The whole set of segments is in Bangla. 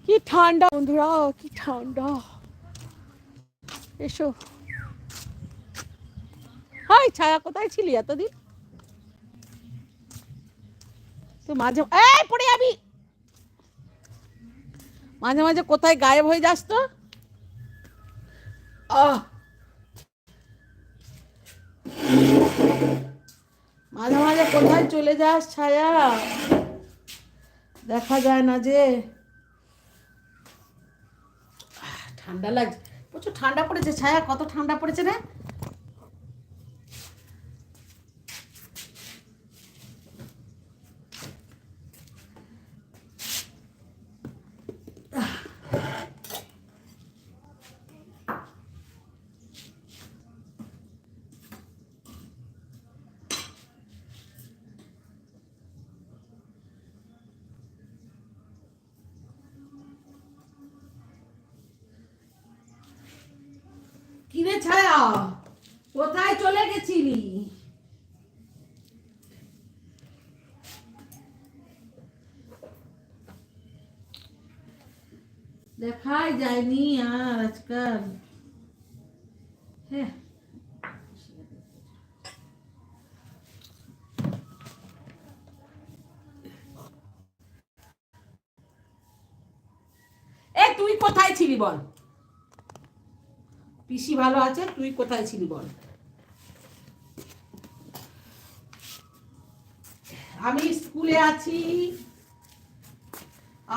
কি ঠান্ডা বন্ধুরা, কি ঠান্ডা। এসো। হাই ছায়া, কোথায় ছিলি এতদিন? তো মাঝে পড়ে যাবি, মাঝে মাঝে কোথায় গায়েব হয়ে যাস তো? আহ, মাঝে মাঝে কোথায় চলে যাস ছায়া, দেখা যায় না যে। ঠান্ডা লাগছে, প্রচুর ঠান্ডা পড়েছে ছায়া, কত ঠান্ডা পড়েছে রে। কিরে ছায়া, কোথায় চলে গেছিলি? দেখাই যায়নি আর আজকাল। হ্যাঁ, এ তুই কোথায় ছিলি বল? পিসি ভালো আছে, তুই কোথায় ছিলি বল? আমি স্কুলে আছি,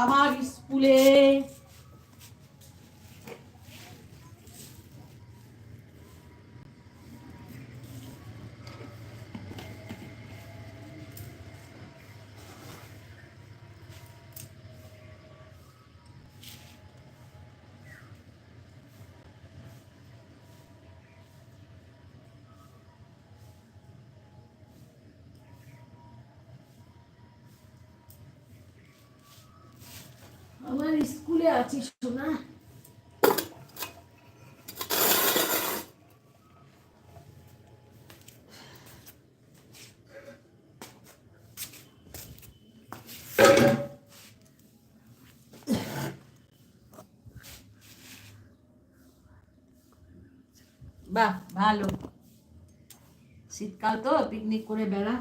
আমার স্কুলে। আমার স্কুলে আছি শোনা। বাহ ভালো, শীতকাল তো পিকনিক করে বেড়া।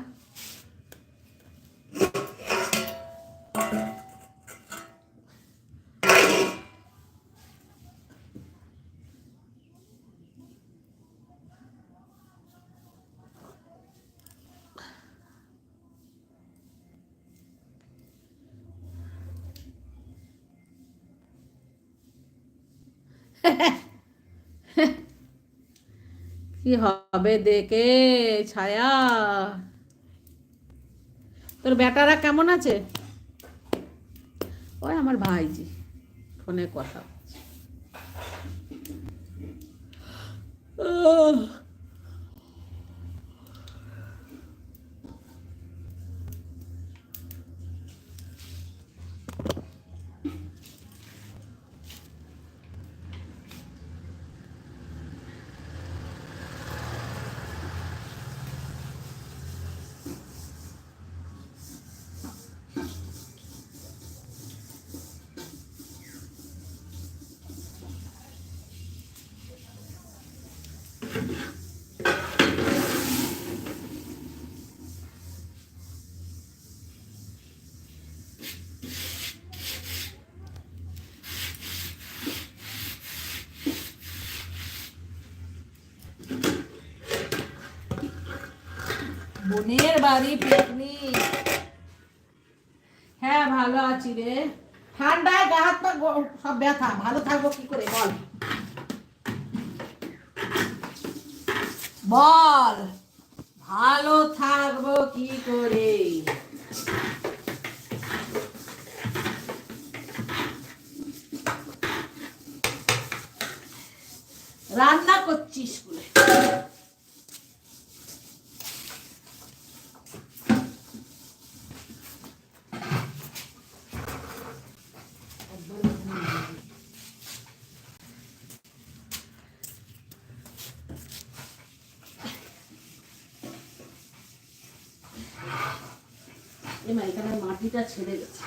কি হবে দেখে ছায়া? তোর বেটারা কেমন আছে? ওই আমার ভাইজি ফোনে কথা বলছে। বোনের বাড়ি পিকনিক। হ্যাঁ ভালো আছি রে, ঠান্ডায় গা হাত পা সব ব্যথা, ভালো থাকবো কি করে বল? বল ভালো থাকবো কি করে? রান্না করছি স্কুলে। এখানে মাটিটা ছেড়ে গেছে।